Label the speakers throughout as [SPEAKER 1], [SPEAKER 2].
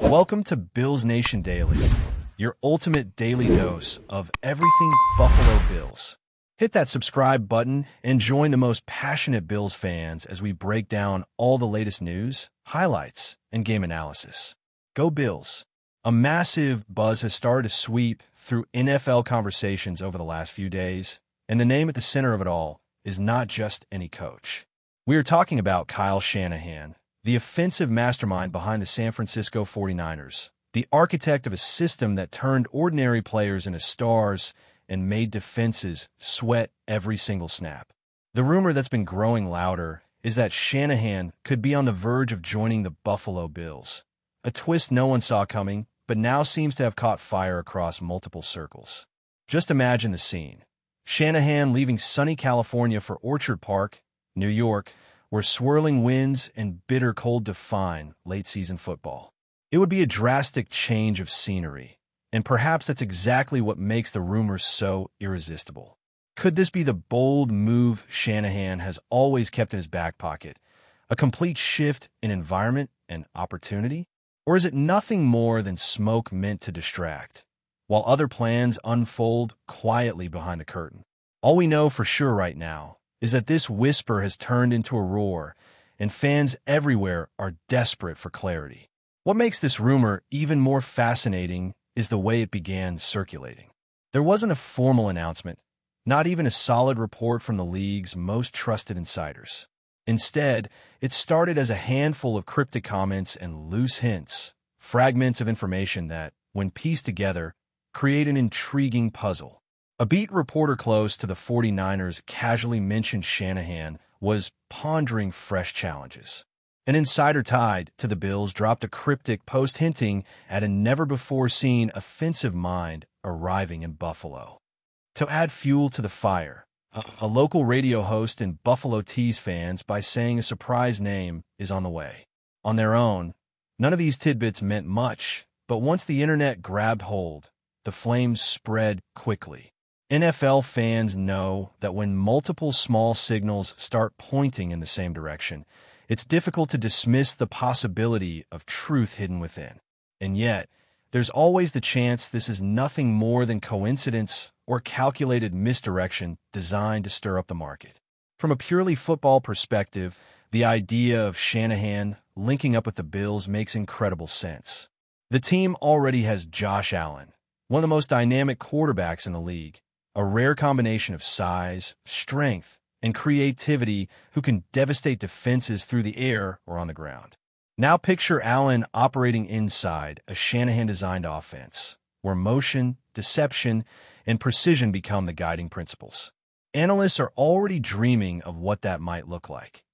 [SPEAKER 1] Welcome to Bills Nation Daily, your ultimate daily dose of everything Buffalo Bills. Hit that subscribe button and join the most passionate Bills fans as we break down all the latest news, highlights, and game analysis. Go Bills! A massive buzz has started to sweep through NFL conversations over the last few days, and the name at the center of it all is not just any coach. We are talking about Kyle Shanahan, the offensive mastermind behind the San Francisco 49ers, the architect of a system that turned ordinary players into stars and made defenses sweat every single snap. The rumor that's been growing louder is that Shanahan could be on the verge of joining the Buffalo Bills, a twist no one saw coming, but now seems to have caught fire across multiple circles. Just imagine the scene. Shanahan leaving sunny California for Orchard Park, New York, where swirling winds and bitter cold define late-season football. It would be a drastic change of scenery, and perhaps that's exactly what makes the rumors so irresistible. Could this be the bold move Shanahan has always kept in his back pocket, a complete shift in environment and opportunity? Or is it nothing more than smoke meant to distract, while other plans unfold quietly behind the curtain? All we know for sure right now is that this whisper has turned into a roar, and fans everywhere are desperate for clarity. What makes this rumor even more fascinating is the way it began circulating. There wasn't a formal announcement, not even a solid report from the league's most trusted insiders. Instead, it started as a handful of cryptic comments and loose hints, fragments of information that, when pieced together, create an intriguing puzzle. A beat reporter close to the 49ers casually mentioned Shanahan was pondering fresh challenges. An insider tied to the Bills dropped a cryptic post hinting at a never-before-seen offensive mind arriving in Buffalo. To add fuel to the fire, a local radio host in Buffalo teased fans by saying a surprise name is on the way. On their own, none of these tidbits meant much, but once the internet grabbed hold, the flames spread quickly. NFL fans know that when multiple small signals start pointing in the same direction, it's difficult to dismiss the possibility of truth hidden within. And yet, there's always the chance this is nothing more than coincidence or calculated misdirection designed to stir up the market. From a purely football perspective, the idea of Shanahan linking up with the Bills makes incredible sense. The team already has Josh Allen, one of the most dynamic quarterbacks in the league, a rare combination of size, strength, and creativity who can devastate defenses through the air or on the ground. Now picture Allen operating inside a Shanahan-designed offense, where motion, deception, and precision become the guiding principles. Analysts are already dreaming of what that might look like.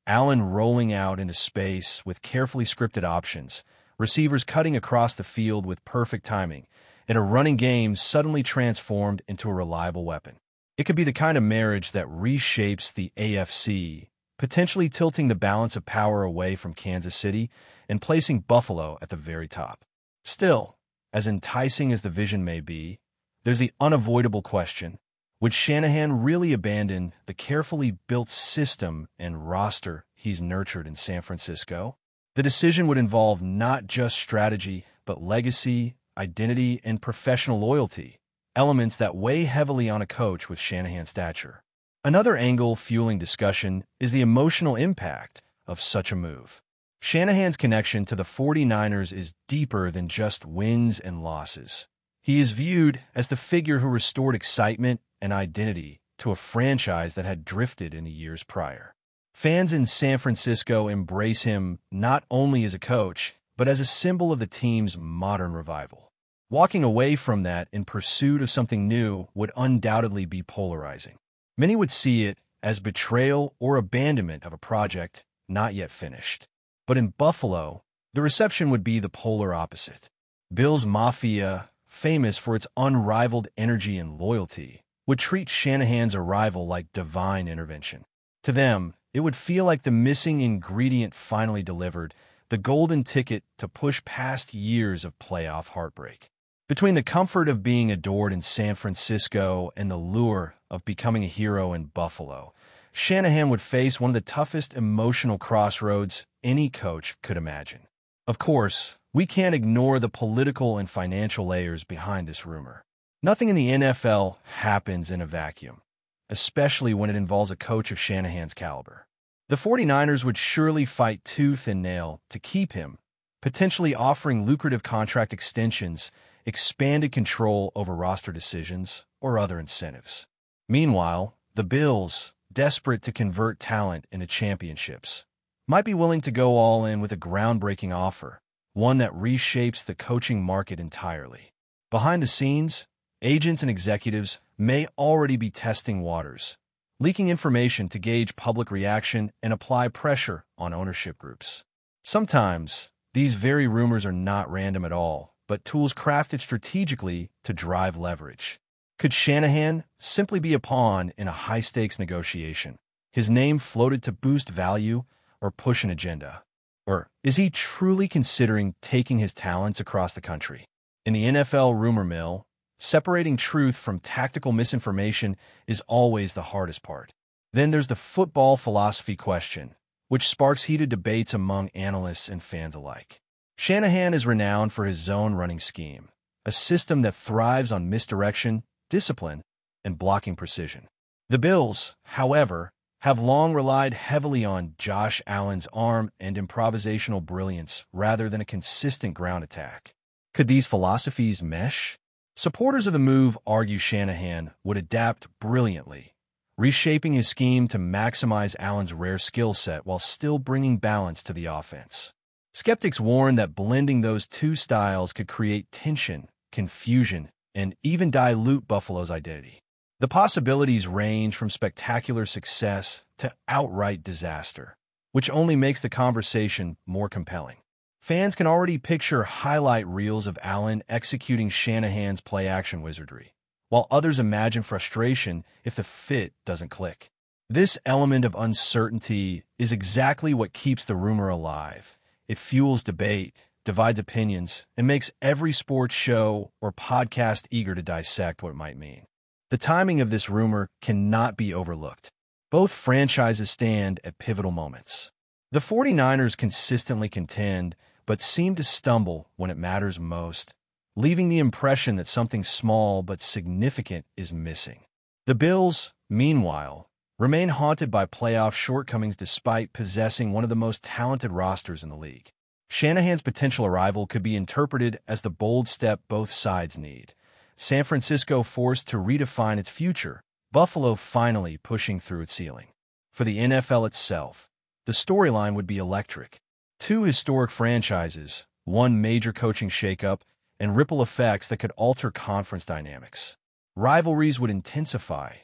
[SPEAKER 1] Allen rolling out into space with carefully scripted options, receivers cutting across the field with perfect timing, and a running game suddenly transformed into a reliable weapon. It could be the kind of marriage that reshapes the AFC, potentially tilting the balance of power away from Kansas City and placing Buffalo at the very top. Still, as enticing as the vision may be, there's the unavoidable question: would Shanahan really abandon the carefully built system and roster he's nurtured in San Francisco? The decision would involve not just strategy, but legacy, identity, and professional loyalty, elements that weigh heavily on a coach with Shanahan's stature. Another angle fueling discussion is the emotional impact of such a move. Shanahan's connection to the 49ers is deeper than just wins and losses. He is viewed as the figure who restored excitement and identity to a franchise that had drifted in the years prior. Fans in San Francisco embrace him not only as a coach, but as a symbol of the team's modern revival. Walking away from that in pursuit of something new would undoubtedly be polarizing. Many would see it as betrayal or abandonment of a project not yet finished. But in Buffalo, the reception would be the polar opposite. Bills Mafia, famous for its unrivaled energy and loyalty, would treat Shanahan's arrival like divine intervention. To them, it would feel like the missing ingredient finally delivered, the golden ticket to push past years of playoff heartbreak. Between the comfort of being adored in San Francisco and the lure of becoming a hero in Buffalo, Shanahan would face one of the toughest emotional crossroads any coach could imagine. Of course, we can't ignore the political and financial layers behind this rumor. Nothing in the NFL happens in a vacuum, especially when it involves a coach of Shanahan's caliber. The 49ers would surely fight tooth and nail to keep him, potentially offering lucrative contract extensions, expanded control over roster decisions, or other incentives. Meanwhile, the Bills, desperate to convert talent into championships, might be willing to go all in with a groundbreaking offer, one that reshapes the coaching market entirely. Behind the scenes, agents and executives may already be testing waters, leaking information to gauge public reaction and apply pressure on ownership groups. Sometimes, these very rumors are not random at all, but tools crafted strategically to drive leverage. Could Shanahan simply be a pawn in a high-stakes negotiation, his name floated to boost value or push an agenda? Or is he truly considering taking his talents across the country? In the NFL rumor mill, separating truth from tactical misinformation is always the hardest part. Then there's the football philosophy question, which sparks heated debates among analysts and fans alike. Shanahan is renowned for his zone-running scheme, a system that thrives on misdirection, discipline, and blocking precision. The Bills, however, have long relied heavily on Josh Allen's arm and improvisational brilliance rather than a consistent ground attack. Could these philosophies mesh? Supporters of the move argue Shanahan would adapt brilliantly, reshaping his scheme to maximize Allen's rare skill set while still bringing balance to the offense. Skeptics warn that blending those two styles could create tension, confusion, and even dilute Buffalo's identity. The possibilities range from spectacular success to outright disaster, which only makes the conversation more compelling. Fans can already picture highlight reels of Allen executing Shanahan's play-action wizardry, while others imagine frustration if the fit doesn't click. This element of uncertainty is exactly what keeps the rumor alive. It fuels debate, divides opinions, and makes every sports show or podcast eager to dissect what it might mean. The timing of this rumor cannot be overlooked. Both franchises stand at pivotal moments. The 49ers consistently contend, but seem to stumble when it matters most, leaving the impression that something small but significant is missing. The Bills, meanwhile, remain haunted by playoff shortcomings despite possessing one of the most talented rosters in the league. Shanahan's potential arrival could be interpreted as the bold step both sides need. San Francisco forced to redefine its future, Buffalo finally pushing through its ceiling. For the NFL itself, the storyline would be electric. Two historic franchises, one major coaching shakeup, and ripple effects that could alter conference dynamics. Rivalries would intensify,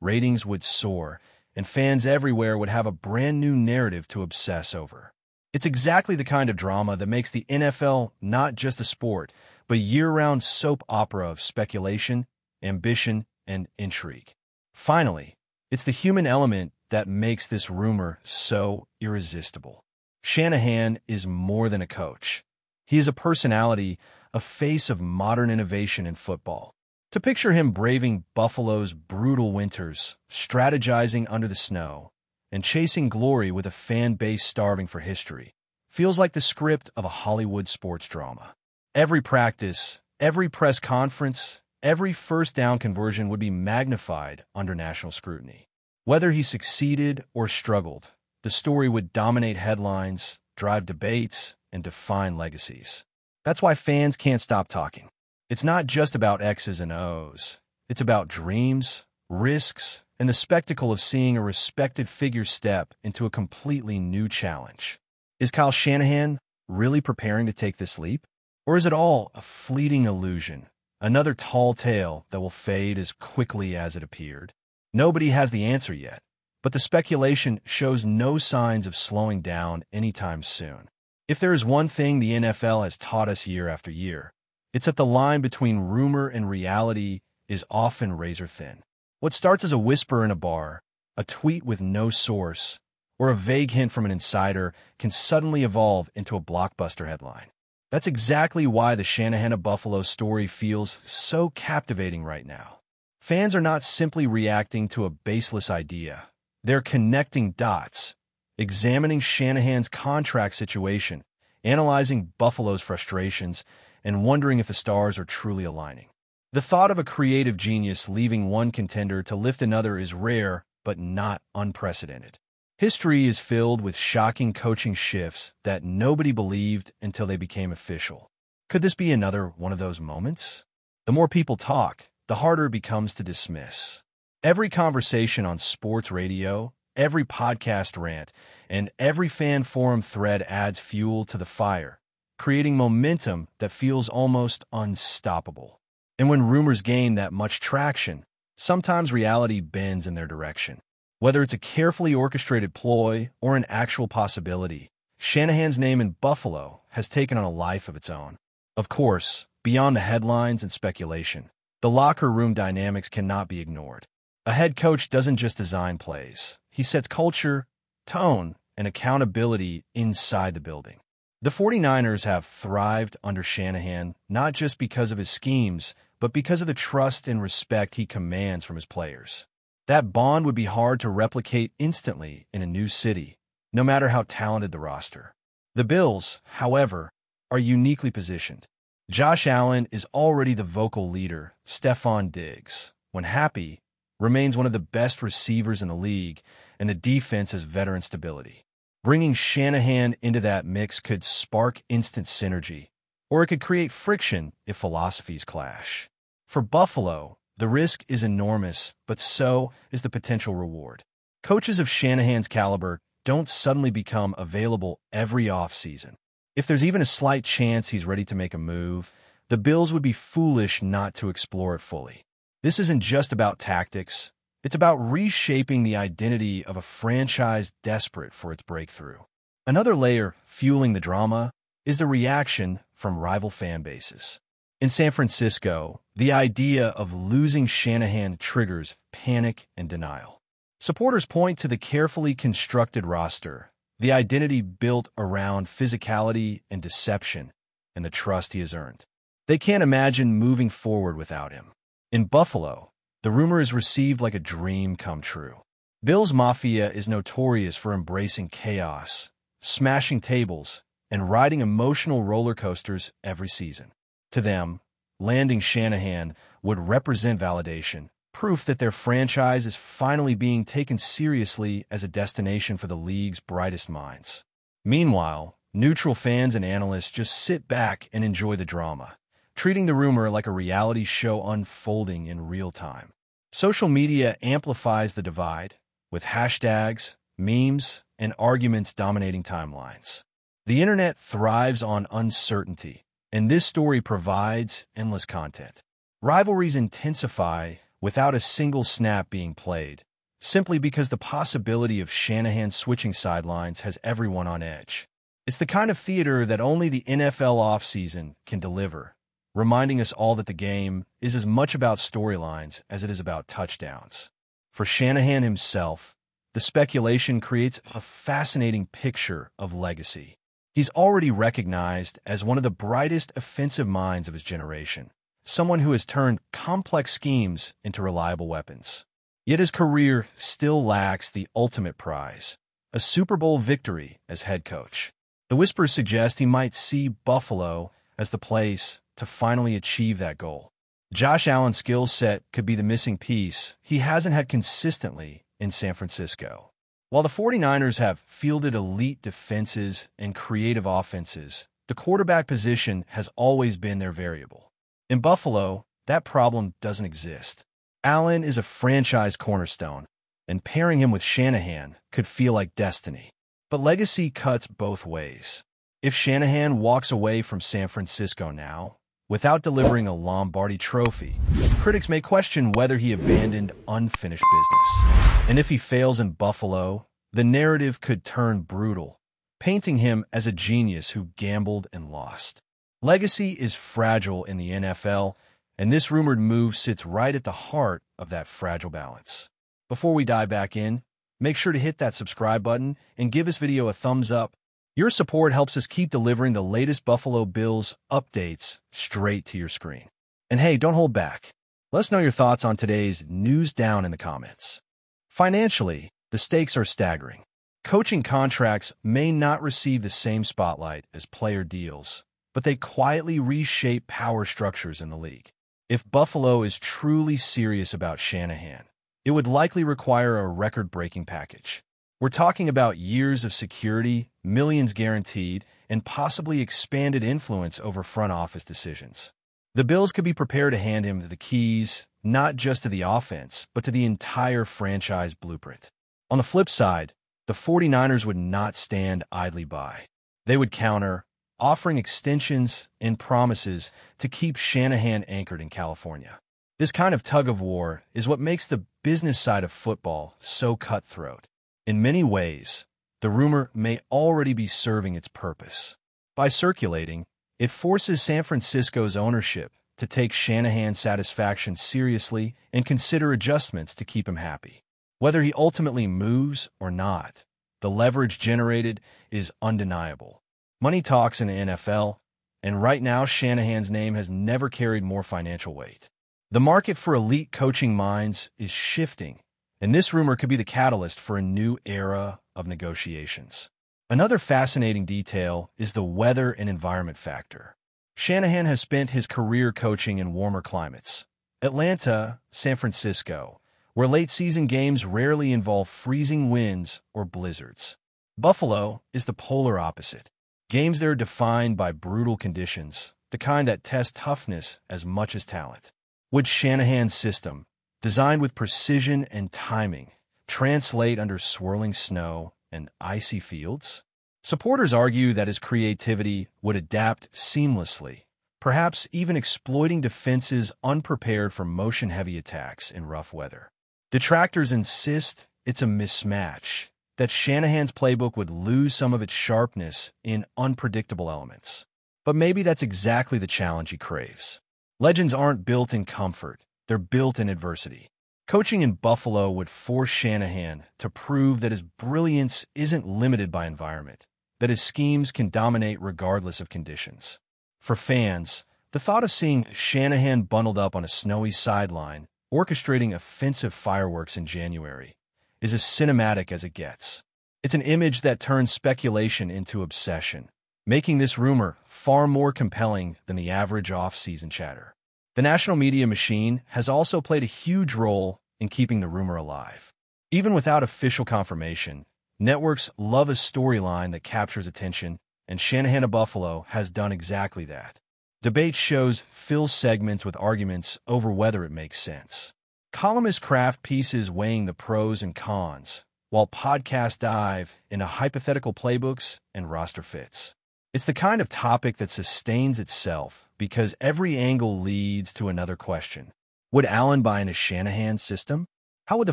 [SPEAKER 1] ratings would soar, and fans everywhere would have a brand new narrative to obsess over. It's exactly the kind of drama that makes the NFL not just a sport, but a year-round soap opera of speculation, ambition, and intrigue. Finally, it's the human element that makes this rumor so irresistible. Shanahan is more than a coach. He is a personality, a face of modern innovation in football. To picture him braving Buffalo's brutal winters, strategizing under the snow, and chasing glory with a fan base starving for history, feels like the script of a Hollywood sports drama. Every practice, every press conference, every first down conversion would be magnified under national scrutiny. Whether he succeeded or struggled, the story would dominate headlines, drive debates, and define legacies. That's why fans can't stop talking. It's not just about X's and O's. It's about dreams, risks, and the spectacle of seeing a respected figure step into a completely new challenge. Is Kyle Shanahan really preparing to take this leap? Or is it all a fleeting illusion, another tall tale that will fade as quickly as it appeared? Nobody has the answer yet, but the speculation shows no signs of slowing down anytime soon. If there is one thing the NFL has taught us year after year, it's that the line between rumor and reality is often razor thin. What starts as a whisper in a bar, a tweet with no source, or a vague hint from an insider can suddenly evolve into a blockbuster headline. That's exactly why the Shanahan of Buffalo story feels so captivating right now. Fans are not simply reacting to a baseless idea. They're connecting dots, examining Shanahan's contract situation, analyzing Buffalo's frustrations and wondering if the stars are truly aligning. The thought of a creative genius leaving one contender to lift another is rare, but not unprecedented. History is filled with shocking coaching shifts that nobody believed until they became official. Could this be another one of those moments? The more people talk, the harder it becomes to dismiss. Every conversation on sports radio, every podcast rant, and every fan forum thread adds fuel to the fire, creating momentum that feels almost unstoppable. And when rumors gain that much traction, sometimes reality bends in their direction. Whether it's a carefully orchestrated ploy or an actual possibility, Shanahan's name in Buffalo has taken on a life of its own. Of course, beyond the headlines and speculation, the locker room dynamics cannot be ignored. A head coach doesn't just design plays. He sets culture, tone, and accountability inside the building. The 49ers have thrived under Shanahan not just because of his schemes, but because of the trust and respect he commands from his players. That bond would be hard to replicate instantly in a new city, no matter how talented the roster. The Bills, however, are uniquely positioned. Josh Allen is already the vocal leader. Stephon Diggs, when happy, remains one of the best receivers in the league, and the defense has veteran stability. Bringing Shanahan into that mix could spark instant synergy, or it could create friction if philosophies clash. For Buffalo, the risk is enormous, but so is the potential reward. Coaches of Shanahan's caliber don't suddenly become available every offseason. If there's even a slight chance he's ready to make a move, the Bills would be foolish not to explore it fully. This isn't just about tactics. It's about reshaping the identity of a franchise desperate for its breakthrough. Another layer fueling the drama is the reaction from rival fan bases. In San Francisco, the idea of losing Shanahan triggers panic and denial. Supporters point to the carefully constructed roster, the identity built around physicality and deception, and the trust he has earned. They can't imagine moving forward without him. In Buffalo, the rumor is received like a dream come true. Bills Mafia is notorious for embracing chaos, smashing tables, and riding emotional roller coasters every season. To them, landing Shanahan would represent validation, proof that their franchise is finally being taken seriously as a destination for the league's brightest minds. Meanwhile, neutral fans and analysts just sit back and enjoy the drama, treating the rumor like a reality show unfolding in real time. Social media amplifies the divide, with hashtags, memes, and arguments dominating timelines. The internet thrives on uncertainty, and this story provides endless content. Rivalries intensify without a single snap being played, simply because the possibility of Shanahan switching sidelines has everyone on edge. It's the kind of theater that only the NFL offseason can deliver, reminding us all that the game is as much about storylines as it is about touchdowns. For Shanahan himself, the speculation creates a fascinating picture of legacy. He's already recognized as one of the brightest offensive minds of his generation, someone who has turned complex schemes into reliable weapons. Yet his career still lacks the ultimate prize, a Super Bowl victory as head coach. The whispers suggest he might see Buffalo as the place to finally achieve that goal. Josh Allen's skill set could be the missing piece he hasn't had consistently in San Francisco. While the 49ers have fielded elite defenses and creative offenses, the quarterback position has always been their variable. In Buffalo, that problem doesn't exist. Allen is a franchise cornerstone, and pairing him with Shanahan could feel like destiny. But legacy cuts both ways. If Shanahan walks away from San Francisco now, without delivering a Lombardi trophy, critics may question whether he abandoned unfinished business. And if he fails in Buffalo, the narrative could turn brutal, painting him as a genius who gambled and lost. Legacy is fragile in the NFL, and this rumored move sits right at the heart of that fragile balance. Before we dive back in, make sure to hit that subscribe button and give this video a thumbs up. Your support helps us keep delivering the latest Buffalo Bills updates straight to your screen. And hey, don't hold back. Let us know your thoughts on today's news down in the comments. Financially, the stakes are staggering. Coaching contracts may not receive the same spotlight as player deals, but they quietly reshape power structures in the league. If Buffalo is truly serious about Shanahan, it would likely require a record-breaking package. We're talking about years of security, millions guaranteed, and possibly expanded influence over front office decisions. The Bills could be prepared to hand him the keys, not just to the offense, but to the entire franchise blueprint. On the flip side, the 49ers would not stand idly by. They would counter, offering extensions and promises to keep Shanahan anchored in California. This kind of tug-of-war is what makes the business side of football so cutthroat. In many ways, the rumor may already be serving its purpose. By circulating, it forces San Francisco's ownership to take Shanahan's satisfaction seriously and consider adjustments to keep him happy. Whether he ultimately moves or not, the leverage generated is undeniable. Money talks in the NFL, and right now Shanahan's name has never carried more financial weight. The market for elite coaching minds is shifting, and this rumor could be the catalyst for a new era of negotiations. Another fascinating detail is the weather and environment factor. Shanahan has spent his career coaching in warmer climates. Atlanta, San Francisco, where late-season games rarely involve freezing winds or blizzards. Buffalo is the polar opposite. Games there are defined by brutal conditions, the kind that test toughness as much as talent. Would Shanahan's system, designed with precision and timing, translate under swirling snow and icy fields? Supporters argue that his creativity would adapt seamlessly, perhaps even exploiting defenses unprepared for motion-heavy attacks in rough weather. Detractors insist it's a mismatch, that Shanahan's playbook would lose some of its sharpness in unpredictable elements. But maybe that's exactly the challenge he craves. Legends aren't built in comfort, they're built in adversity. Coaching in Buffalo would force Shanahan to prove that his brilliance isn't limited by environment, that his schemes can dominate regardless of conditions. For fans, the thought of seeing Shanahan bundled up on a snowy sideline, orchestrating offensive fireworks in January, is as cinematic as it gets. It's an image that turns speculation into obsession, making this rumor far more compelling than the average off-season chatter. The national media machine has also played a huge role in keeping the rumor alive. Even without official confirmation, networks love a storyline that captures attention, and Shanahan of Buffalo has done exactly that. Debate shows fill segments with arguments over whether it makes sense. Columnists craft pieces weighing the pros and cons, while podcasts dive into hypothetical playbooks and roster fits. It's the kind of topic that sustains itself because every angle leads to another question. Would Allen buy into Shanahan's system? How would the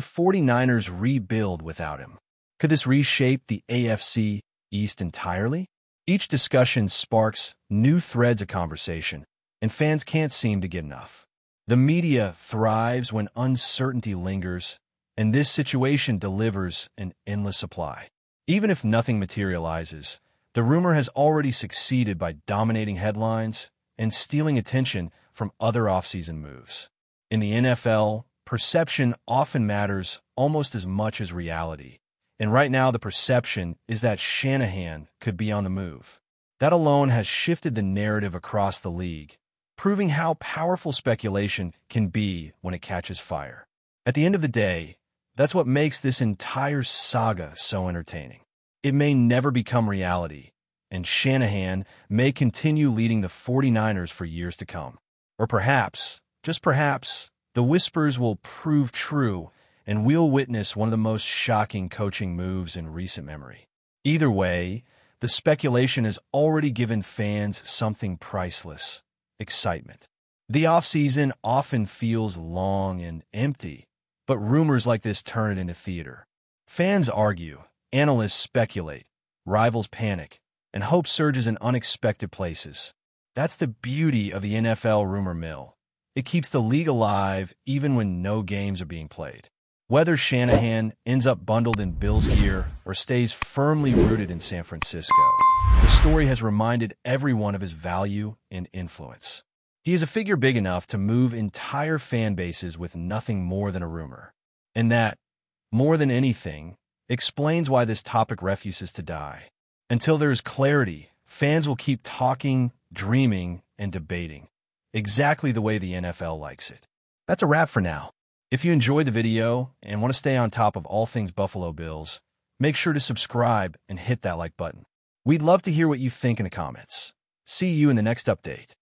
[SPEAKER 1] 49ers rebuild without him? Could this reshape the AFC East entirely? Each discussion sparks new threads of conversation, and fans can't seem to get enough. The media thrives when uncertainty lingers, and this situation delivers an endless supply. Even if nothing materializes, the rumor has already succeeded by dominating headlines and stealing attention from other offseason moves. In the NFL, perception often matters almost as much as reality, and right now the perception is that Shanahan could be on the move. That alone has shifted the narrative across the league, proving how powerful speculation can be when it catches fire. At the end of the day, that's what makes this entire saga so entertaining. It may never become reality, and Shanahan may continue leading the 49ers for years to come. Or perhaps, just perhaps, the whispers will prove true, and we'll witness one of the most shocking coaching moves in recent memory. Either way, the speculation has already given fans something priceless: excitement. The offseason often feels long and empty, but rumors like this turn it into theater. Fans argue, analysts speculate, rivals panic, and hope surges in unexpected places. That's the beauty of the NFL rumor mill. It keeps the league alive even when no games are being played. Whether Shanahan ends up bundled in Bills gear or stays firmly rooted in San Francisco, the story has reminded everyone of his value and influence. He is a figure big enough to move entire fan bases with nothing more than a rumor. And that, more than anything, explains why this topic refuses to die. Until there is clarity, fans will keep talking, dreaming, and debating, exactly the way the NFL likes it. That's a wrap for now. If you enjoyed the video and want to stay on top of all things Buffalo Bills, make sure to subscribe and hit that like button. We'd love to hear what you think in the comments. See you in the next update.